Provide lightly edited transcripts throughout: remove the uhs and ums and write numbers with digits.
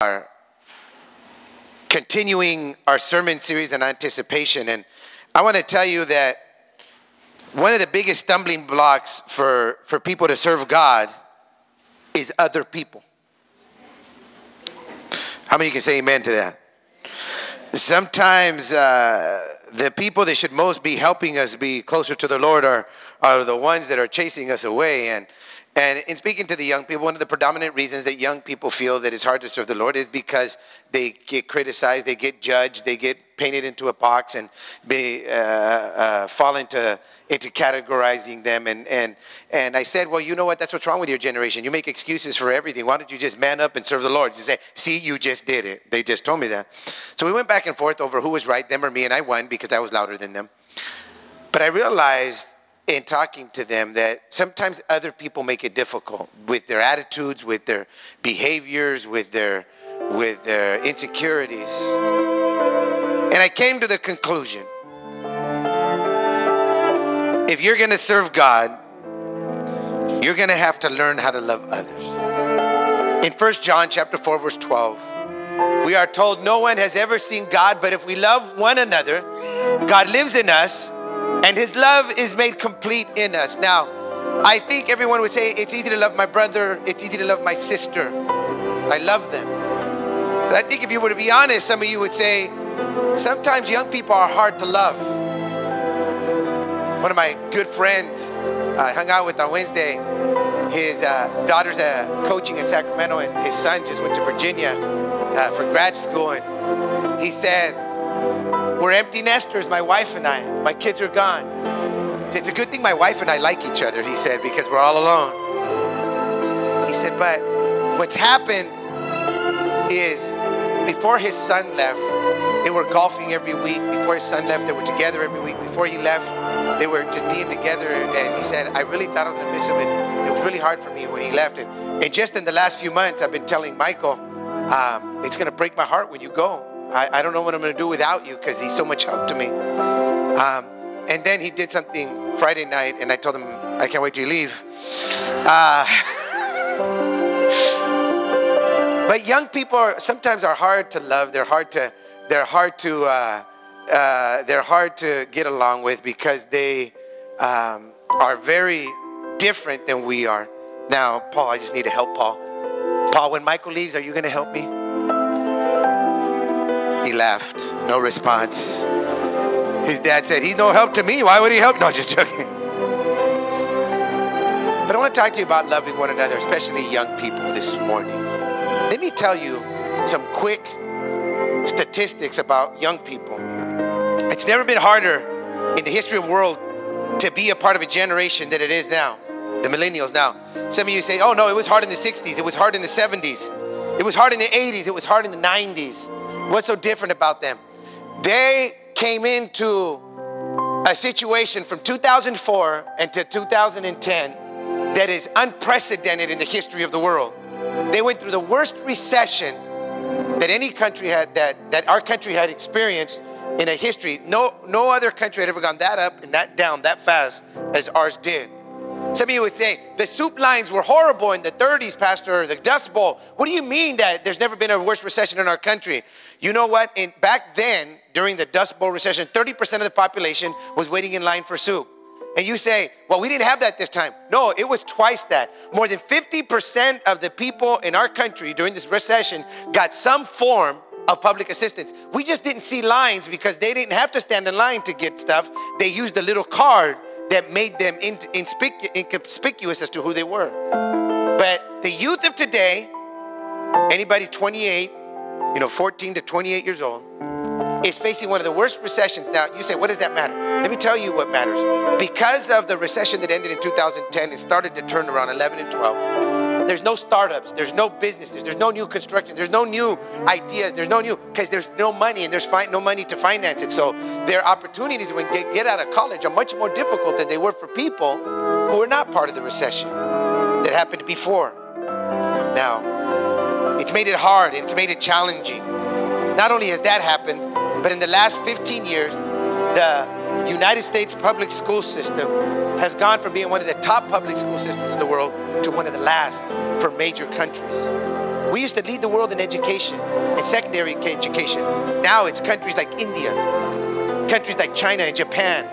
are continuing our sermon series on anticipation, and I want to tell you that one of the biggest stumbling blocks for people to serve God is other people. How many can say amen to that? Sometimes the people that should most be helping us be closer to the Lord are the ones that are chasing us away. And in speaking to the young people, one of the predominant reasons that young people feel that it's hard to serve the Lord is because they get criticized, they get judged, they get painted into a box and fall into categorizing them. And I said, well, you know what? That's what's wrong with your generation. You make excuses for everything. Why don't you just man up and serve the Lord? You say, see, you just did it. They just told me that. So we went back and forth over who was right, them or me, and I won because I was louder than them. But I realized in talking to them that sometimes other people make it difficult with their attitudes, with their behaviors, with their insecurities. And I came to the conclusion, if you're going to serve God, you're going to have to learn how to love others. In 1 John chapter 4, verse 12, we are told no one has ever seen God, but if we love one another, God lives in us, and his love is made complete in us. Now, I think everyone would say, it's easy to love my brother. It's easy to love my sister. I love them. But I think if you were to be honest, some of you would say, sometimes young people are hard to love. One of my good friends I hung out with on Wednesday, his daughter's coaching in Sacramento, and his son just went to Virginia for grad school. And he said, we're empty nesters, my wife and I. My kids are gone. It's a good thing my wife and I like each other, he said, because we're all alone. He said, but what's happened is before his son left, they were golfing every week. Before his son left, they were together every week. Before he left, they were just being together. And he said, I really thought I was going to miss him. And it was really hard for me when he left. And just in the last few months, I've been telling Michael, it's going to break my heart when you go. I don't know what I'm going to do without you because he's so much help to me. And then he did something Friday night, and I told him, I can't wait till you leave. But young people sometimes are hard to love. They're hard to get along with because they are very different than we are. Now, Paul, I just need to help Paul. Paul, when Michael leaves, are you going to help me? He laughed. No response. His dad said, he's no help to me. Why would he help? No, just joking. But I want to talk to you about loving one another, especially young people this morning. Let me tell you some quick statistics about young people. It's never been harder in the history of the world to be a part of a generation than it is now, the millennials now. Some of you say, oh no, it was hard in the 60s. It was hard in the 70s. It was hard in the 80s. It was hard in the 90s. What's so different about them? They came into a situation from 2004 and to 2010 that is unprecedented in the history of the world. They went through the worst recession that any country had, that our country had experienced in a history. No other country had ever gone that up and that down that fast as ours did. Some of you would say, the soup lines were horrible in the 30s, Pastor, the Dust Bowl. What do you mean that there's never been a worse recession in our country? You know what? Back then, during the Dust Bowl recession, 30% of the population was waiting in line for soup. And you say, well, we didn't have that this time. No, it was twice that. More than 50% of the people in our country during this recession got some form of public assistance. We just didn't see lines because they didn't have to stand in line to get stuff. They used a little card that made them inconspicuous as to who they were. But the youth of today, anybody 28, 14 to 28 years old, is facing one of the worst recessions. Now, you say, what does that matter? Let me tell you what matters. Because of the recession that ended in 2010, it started to turn around 11 and 12. There's no startups. There's no businesses. There's no new construction. There's no new ideas. Because there's no money and there's no money to finance it. So their opportunities when they get out of college are much more difficult than they were for people who are not part of the recession that happened before. Now, it's made it hard. It's made it challenging. Not only has that happened, but in the last 15 years, the United States public school system has gone from being one of the top public school systems in the world to one of the last for major countries. We used to lead the world in education and secondary education. Now it's countries like India, countries like China and Japan,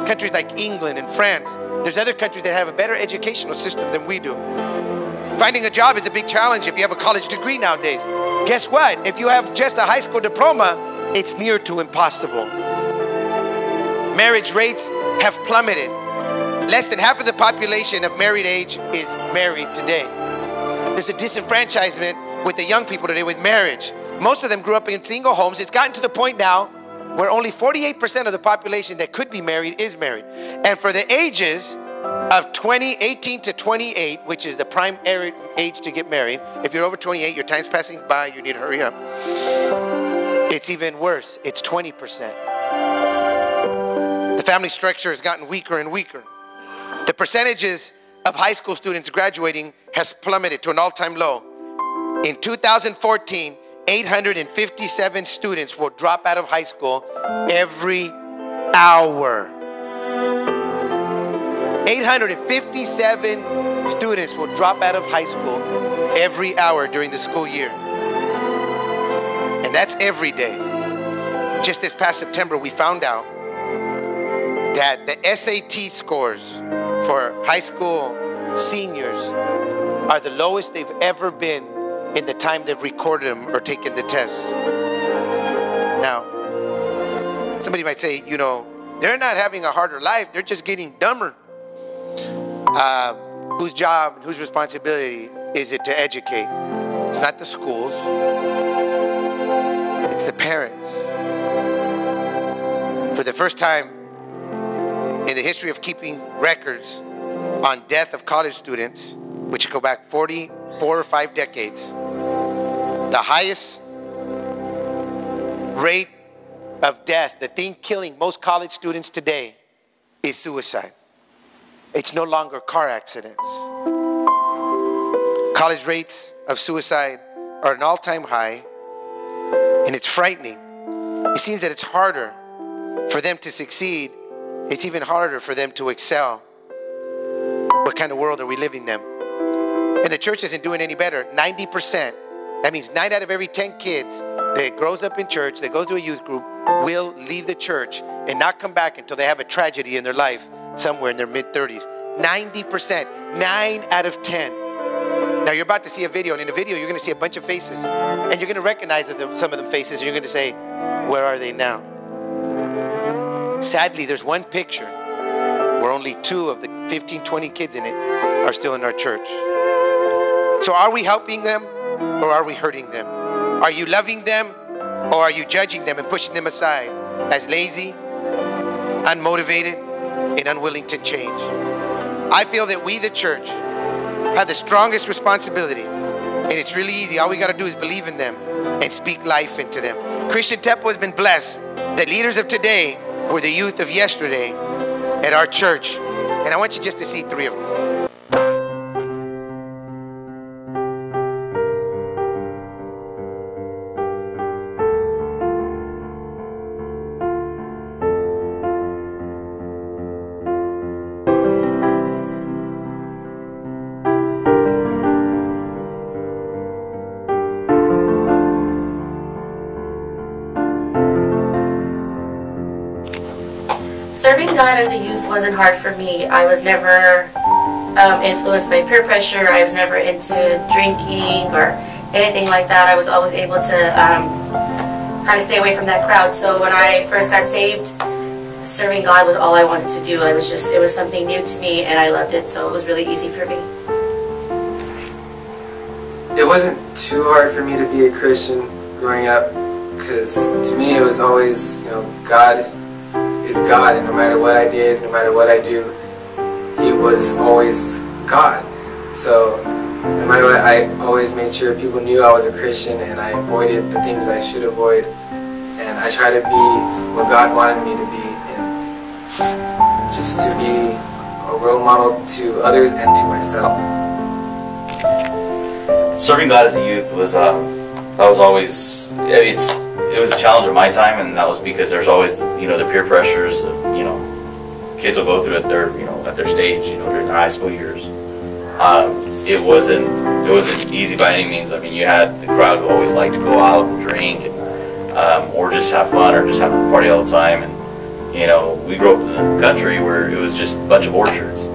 countries like England and France. There's other countries that have a better educational system than we do. Finding a job is a big challenge if you have a college degree nowadays. Guess what? If you have just a high school diploma, it's near to impossible. Marriage rates have plummeted. Less than half of the population of married age is married today. There's a disenfranchisement with the young people today with marriage. Most of them grew up in single homes. It's gotten to the point now where only 48% of the population that could be married is married. And for the ages of 18 to 28, which is the prime age to get married, if you're over 28, your time's passing by, you need to hurry up. It's even worse. It's 20%. The family structure has gotten weaker and weaker. The percentages of high school students graduating has plummeted to an all-time low. In 2014, 857 students will drop out of high school every hour. 857 students will drop out of high school every hour during the school year. And that's every day. Just this past September, we found out that the SAT scores for high school seniors are the lowest they've ever been in the time they've recorded them or taken the tests. Now, somebody might say, you know, they're not having a harder life, they're just getting dumber. Whose job, whose responsibility is it to educate? It's not the schools, it's the parents. For the first time in the history of keeping records on death of college students, which go back 4 or 5 decades, the highest rate of death, the thing killing most college students today, is suicide. It's no longer car accidents. College rates of suicide are at an all-time high, and it's frightening. It seems that it's harder for them to succeed. It's even harder for them to excel. What kind of world are we living in? And the church isn't doing any better. 90%, that means 9 out of every 10 kids that grows up in church, that goes to a youth group, will leave the church and not come back until they have a tragedy in their life somewhere in their mid-30s. 90%, 9 out of 10. Now you're about to see a video, and in the video you're going to see a bunch of faces, and you're going to recognize some of them faces, and you're going to say, where are they now? Sadly, there's one picture where only 2 of the 15, 20 kids in it are still in our church. So are we helping them, or are we hurting them? Are you loving them, or are you judging them and pushing them aside as lazy, unmotivated, and unwilling to change? I feel that we, the church, have the strongest responsibility, and it's really easy. All we got to do is believe in them and speak life into them. Christian Temple has been blessed. The leaders of today were the youth of yesterday at our church, and I want you just to see 3 of them. Serving God as a youth wasn't hard for me. I was never influenced by peer pressure. I was never into drinking or anything like that. I was always able to kind of stay away from that crowd. So when I first got saved, serving God was all I wanted to do. It was something new to me, and I loved it, so it was really easy for me. It wasn't too hard for me to be a Christian growing up, because to me it was always, you know, God is God, and no matter what I did, no matter what I do, He was always God. So no matter what, I always made sure people knew I was a Christian, and I avoided the things I should avoid, and I tried to be what God wanted me to be, and just to be a role model to others and to myself. Serving God as a youth was that was always it was a challenge of my time, and that was because there's always, you know, the peer pressures that, you know, kids will go through at their, you know, at their stage, you know, during their high school years. it wasn't easy by any means. I mean, you had the crowd who always liked to go out and drink, and, or just have fun, or just have a party all the time. And you know, we grew up in the country where it was just a bunch of orchards.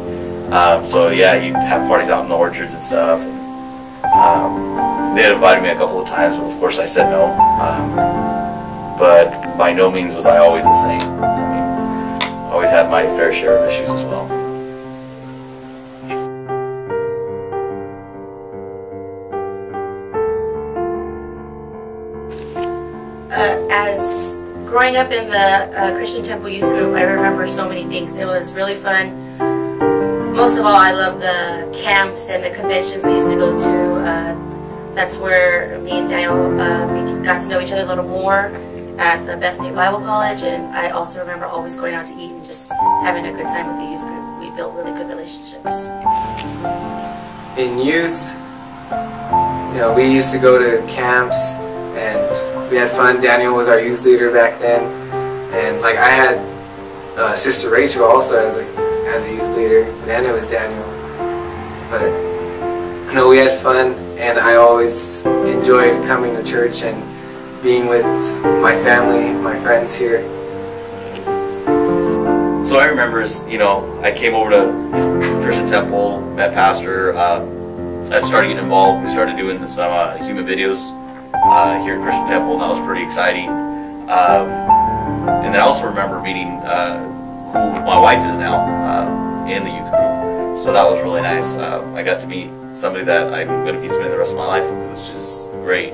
So yeah, you'd have parties out in the orchards and stuff. They had invited me a couple of times, but of course I said no. But by no means was I always the same. I mean, I always had my fair share of issues as well. As growing up in the Christian Temple Youth Group, I remember so many things. It was really fun. Most of all, I love the camps and the conventions we used to go to. That's where me and Daniel, we got to know each other a little more at the Bethany Bible College, and I also remember always going out to eat and just having a good time with the youth group. We built really good relationships. In youth, you know, we used to go to camps and we had fun. Daniel was our youth leader back then, and like I had Sister Rachel also as a youth leader. Then it was Daniel, but you know, we had fun, and I always enjoyed coming to church and being with my family, my friends here. So I remember, you know, I came over to Christian Temple, met Pastor. I started getting involved. We started doing some human videos here at Christian Temple, and that was pretty exciting. And then I also remember meeting who my wife is now in the youth group. So that was really nice. I got to meet somebody that I'm going to be spending the rest of my life with, which is great.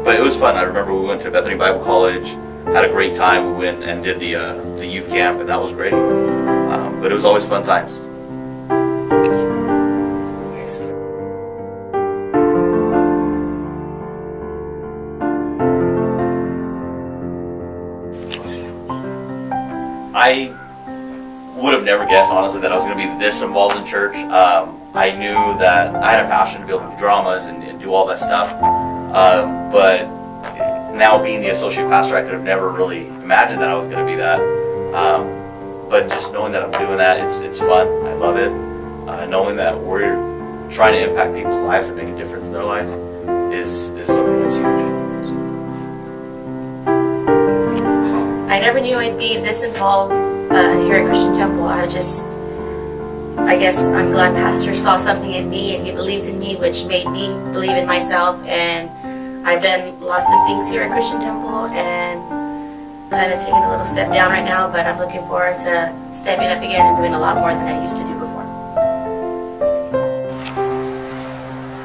But it was fun. I remember we went to Bethany Bible College, had a great time. We went and did the youth camp, and that was great. But it was always fun times. I would have never guessed, honestly, that I was going to be this involved in church. I knew that I had a passion to be able to do dramas and do all that stuff. But now being the associate pastor, I could have never really imagined that I was going to be that. But just knowing that I'm doing that, it's fun. I love it. Knowing that we're trying to impact people's lives and make a difference in their lives is something that's huge. I never knew I'd be this involved here at Christian Temple. I guess I'm glad Pastor saw something in me and he believed in me, which made me believe in myself. And I've done lots of things here at Christian Temple and kind of taking a little step down right now, but I'm looking forward to stepping up again and doing a lot more than I used to do before.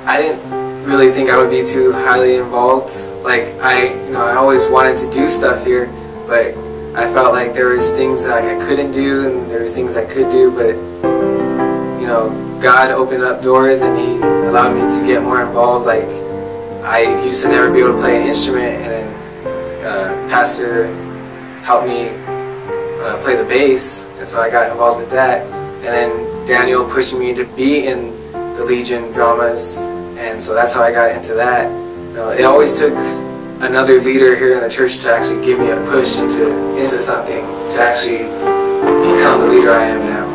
I didn't really think I would be too highly involved. Like I always wanted to do stuff here, but I felt like there was things that I couldn't do and there was things I could do, but you know, God opened up doors and He allowed me to get more involved. Like I used to never be able to play an instrument, and then Pastor helped me play the bass, and so I got involved with that. And then Daniel pushed me to be in the Legion dramas, and so that's how I got into that. You know, it always took another leader here in the church to actually give me a push into something, to actually become the leader I am now.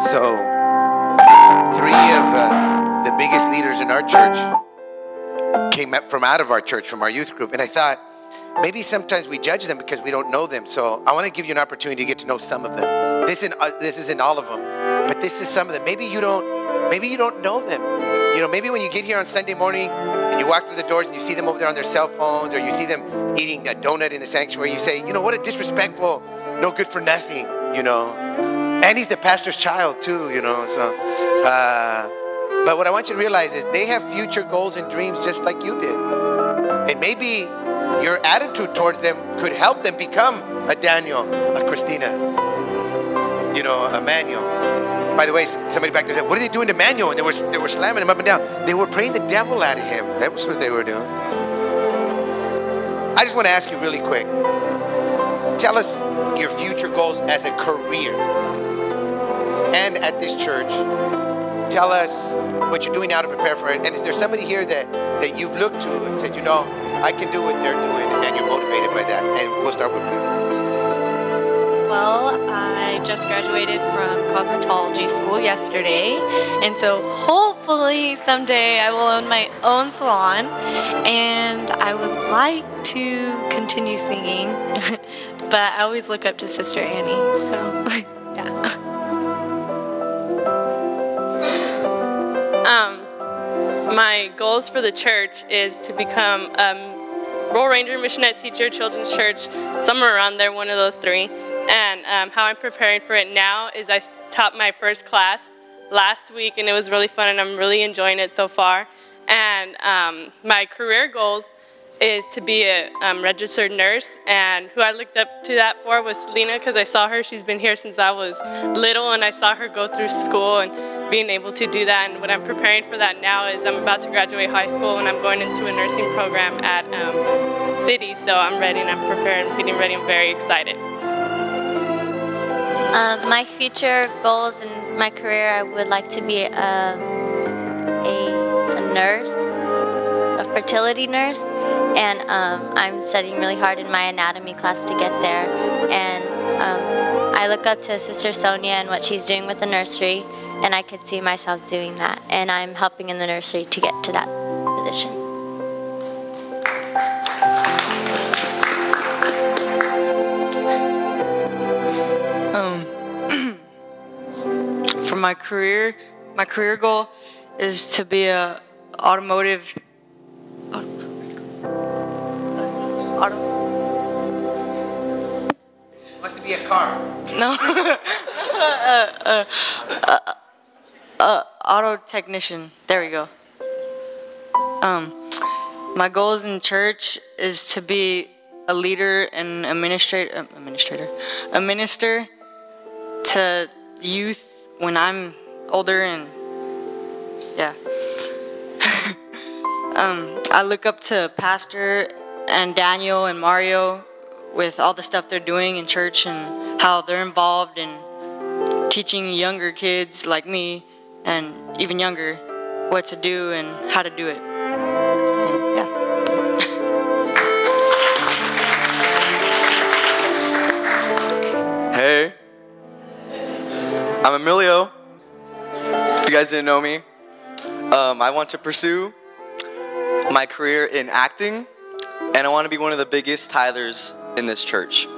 So, three of the biggest leaders in our church came up from out of our church, from our youth group, and I thought maybe sometimes we judge them because we don't know them. So I want to give you an opportunity to get to know some of them. This isn't all of them, but this is some of them. Maybe you don't know them. You know, maybe when you get here on Sunday morning and you walk through the doors and you see them over there on their cell phones, or you see them eating a donut in the sanctuary, you say, you know, what a disrespectful, no good for nothing, you know. And he's the pastor's child too, you know. So, but what I want you to realize is they have future goals and dreams just like you did. And maybe your attitude towards them could help them become a Daniel, a Christina, you know, a Manuel. By the way, somebody back there said, what are they doing to Manuel? And they were slamming him up and down. They were praying the devil out of him. That was what they were doing. I just want to ask you really quick. Tell us your future goals as a career. And at this church, tell us what you're doing now to prepare for it. And is there somebody here that you've looked to and said, you know, I can do what they're doing, and you're motivated by that? And we'll start with you. Well, I just graduated from cosmetology school yesterday, and so hopefully someday I will own my own salon, and I would like to continue singing, but I always look up to Sister Annie, so yeah. My goals for the church is to become Royal Ranger Missionette teacher, children's church, somewhere around there, one of those three. And how I'm preparing for it now is I taught my first class last week, and it was really fun, and I'm really enjoying it so far. And my career goals is to be a registered nurse, and who I looked up to that for was Selena, because I saw her. She's been here since I was little, and I saw her go through school and being able to do that. And what I'm preparing for that now is I'm about to graduate high school, and I'm going into a nursing program at City, so I'm ready, and I'm preparing, getting ready. I'm very excited. My future goals in my career, I would like to be a nurse, a fertility nurse, and I'm studying really hard in my anatomy class to get there. And I look up to Sister Sonia and what she's doing with the nursery, and I could see myself doing that. And I'm helping in the nursery to get to that position. For my career goal is to be a automotive. Wants to be a car. No. Auto technician. There we go. My goals in church is to be a leader and a minister to youth when I'm older, and yeah. I look up to Pastor and Daniel and Mario with all the stuff they're doing in church and how they're involved in teaching younger kids like me and even younger what to do and how to do it. And, yeah. Hey, I'm Emilio. If you guys didn't know me, I want to pursue my career in acting, and I want to be one of the biggest tithers in this church.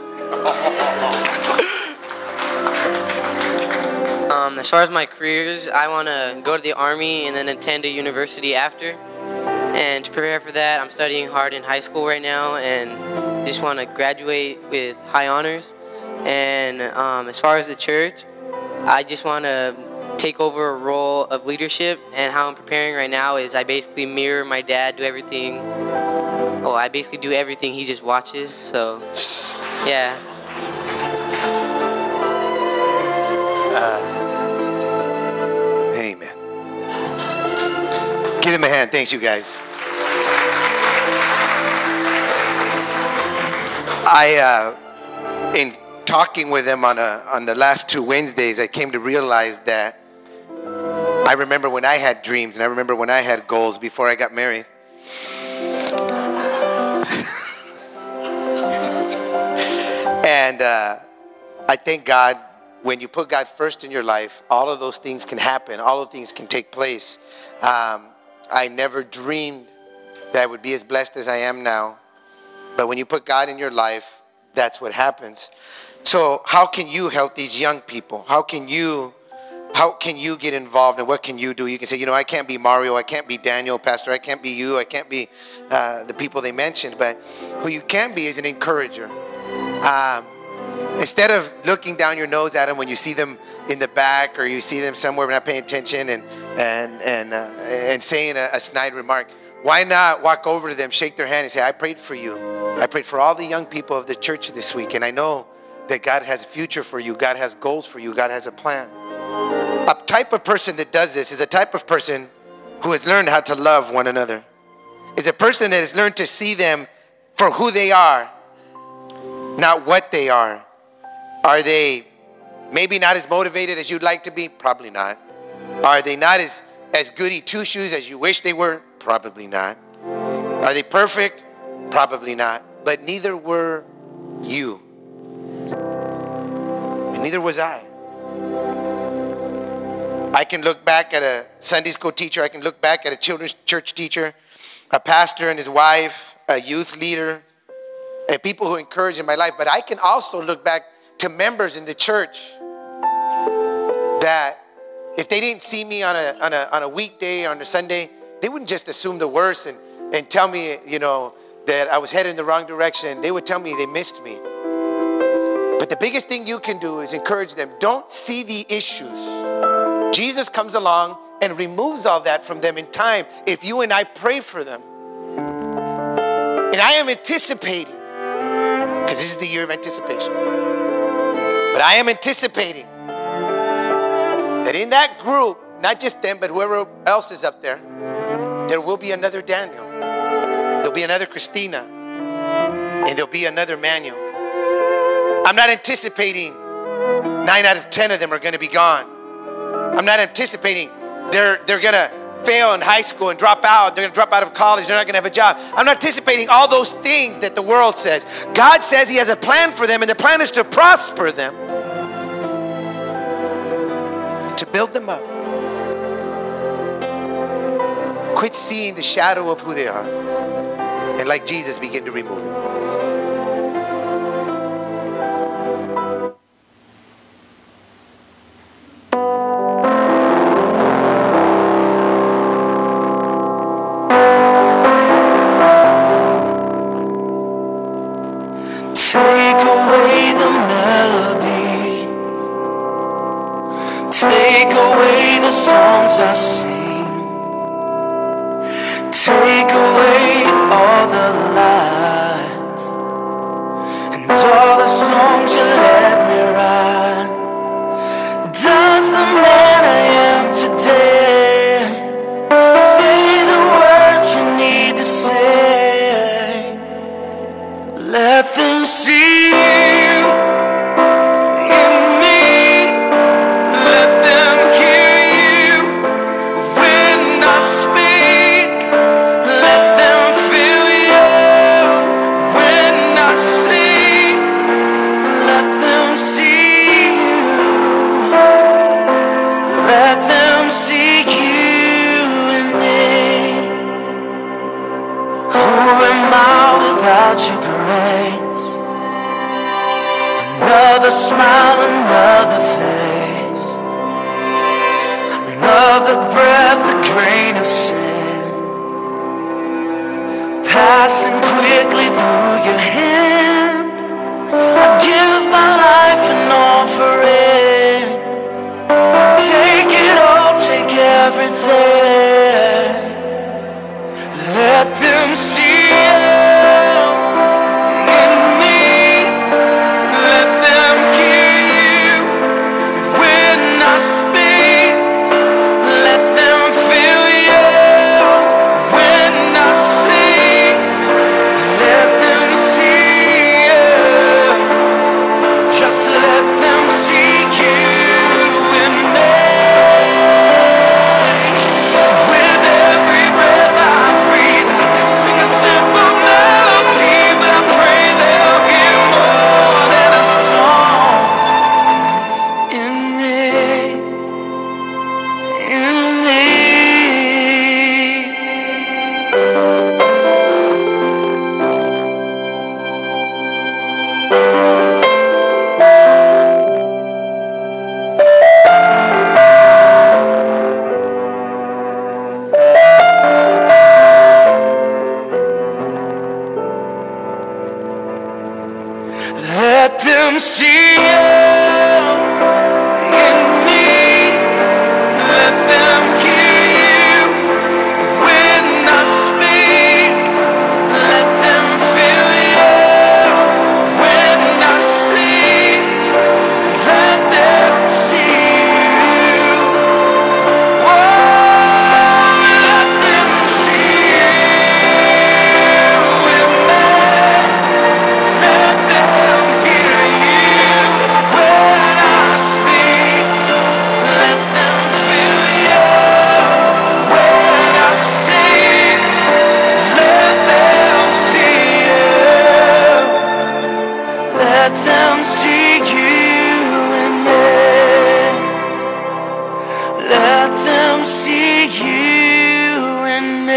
As far as my careers, I want to go to the Army and then attend a university after. And to prepare for that, I'm studying hard in high school right now and just want to graduate with high honors. And as far as the church, I just want to take over a role of leadership, and how I'm preparing right now is I basically mirror my dad, do everything. Oh, I basically do everything, he just watches, so yeah. Amen. Give them a hand. Thanks, you guys. In talking with them on the last 2 Wednesdays, I came to realize that I remember when I had dreams, and I remember when I had goals before I got married. And I thank God, when you put God first in your life, all of those things can happen. All of things can take place. I never dreamed that I would be as blessed as I am now. But when you put God in your life, that's what happens. So how can you help these young people? How can you get involved, and what can you do? You can say, you know, I can't be Mario, I can't be Daniel, Pastor, I can't be you, I can't be the people they mentioned, but who you can be is an encourager. Instead of looking down your nose at them when you see them in the back, or you see them somewhere not paying attention and saying a snide remark, why not walk over to them, shake their hand, and say, I prayed for you. I prayed for all the young people of the church this week, and I know that God has a future for you. God has goals for you. God has a plan. A type of person that does this is a type of person who has learned how to love one another. Is a person that has learned to see them for who they are, not what they are. Are they maybe not as motivated as you'd like to be? Probably not. Are they not as goody two-shoes as you wish they were? Probably not. Are they perfect? Probably not. But neither were you. neither was I. I can look back at a Sunday school teacher. I can look back at a children's church teacher, a pastor and his wife, a youth leader, and people who encourage in my life. But I can also look back to members in the church that if they didn't see me on a weekday or on a Sunday, they wouldn't just assume the worst and tell me, you know, that I was headed in the wrong direction. They would tell me they missed me. But the biggest thing you can do is encourage them. Don't see the issues. Jesus comes along and removes all that from them in time if you and I pray for them. And I am anticipating, because this is the year of anticipation, but I am anticipating that in that group, not just them, but whoever else is up there, there will be another Daniel. There'll be another Christina. And there'll be another Manuel. I'm not anticipating 9 out of 10 of them are going to be gone. I'm not anticipating they're going to fail in high school and drop out. They're going to drop out of college. They're not going to have a job. I'm not anticipating all those things that the world says. God says he has a plan for them, and the plan is to prosper them, to build them up. Quit seeing the shadow of who they are, and like Jesus, begin to remove it. Take away the melodies, take away the songs I sing, take away all the lies and all the songs you let me write. Does the man I am today say the words you need to say? Let them see you in me. Let them hear you when I speak. Let them feel you when I sing. Let them see you. Let them see you in me. Who am I without your grace? Another smile, another face, another breath, a grain of sand, passing quickly through your hand. I give my life and offer it. Take it all, take everything. Let them see you in me. Let them hear you when I speak. Let them feel you when I sing. Let them see you. Just let them see you in me. you and me.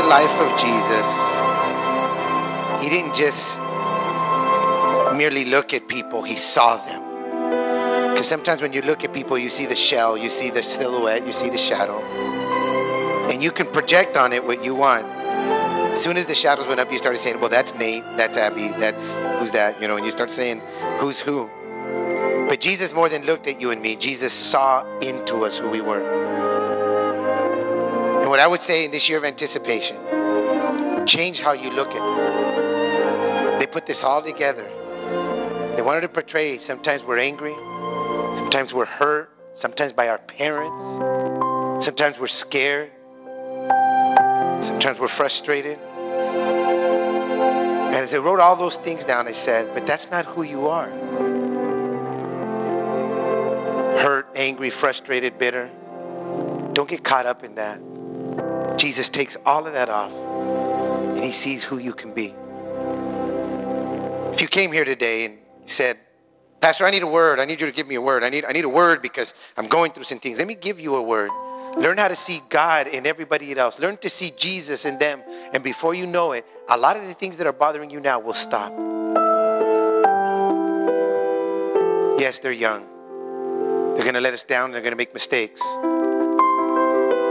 Life of Jesus, he didn't just merely look at people, he saw them. Because sometimes when you look at people, you see the shell, you see the silhouette, you see the shadow, and you can project on it what you want. As soon as the shadows went up, you started saying, well, that's Nate, that's Abby, that's who's that, you know, and you start saying who's who. But Jesus more than looked at you and me, Jesus saw into us who we were. And what I would say in this year of anticipation, change how you look at them. They put this all together. They wanted to portray, sometimes we're angry, sometimes we're hurt, sometimes by our parents, sometimes we're scared, sometimes we're frustrated. And as I wrote all those things down, I said, but that's not who you are. Hurt, angry, frustrated, bitter. Don't get caught up in that. Jesus takes all of that off and he sees who you can be. If you came here today and said, Pastor, I need a word. I need you to give me a word. I need a word because I'm going through some things. Let me give you a word. Learn how to see God in everybody else. Learn to see Jesus in them. And before you know it, a lot of the things that are bothering you now will stop. Yes, they're young. They're going to let us down. They're going to make mistakes.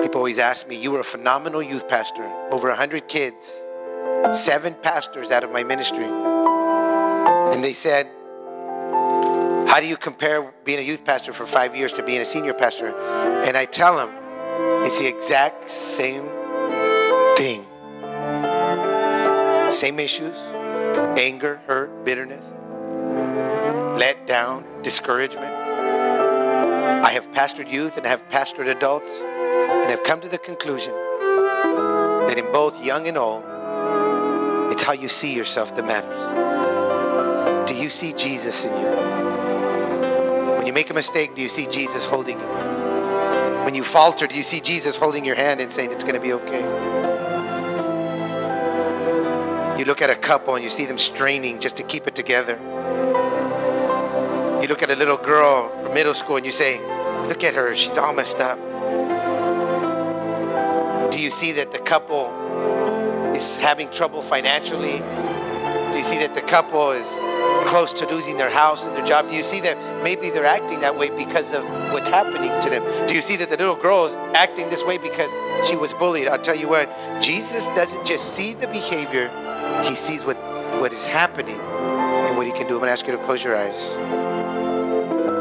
People always ask me, you were a phenomenal youth pastor, over 100 kids, 7 pastors out of my ministry. And they said, how do you compare being a youth pastor for 5 years to being a senior pastor? And I tell them, it's the exact same thing. Same issues, anger, hurt, bitterness, let down, discouragement. I have pastored youth and I have pastored adults. And I've come to the conclusion that in both young and old, it's how you see yourself that matters. Do you see Jesus in you? When you make a mistake, do you see Jesus holding you? When you falter, do you see Jesus holding your hand and saying it's going to be okay? You look at a couple and you see them straining just to keep it together. You look at a little girl from middle school and you say, look at her, she's all messed up. Do you see that the couple is having trouble financially? Do you see that the couple is close to losing their house and their job? Do you see that maybe they're acting that way because of what's happening to them? Do you see that the little girl is acting this way because she was bullied? I'll tell you what, Jesus doesn't just see the behavior, he sees what is happening and what he can do. I'm going to ask you to close your eyes.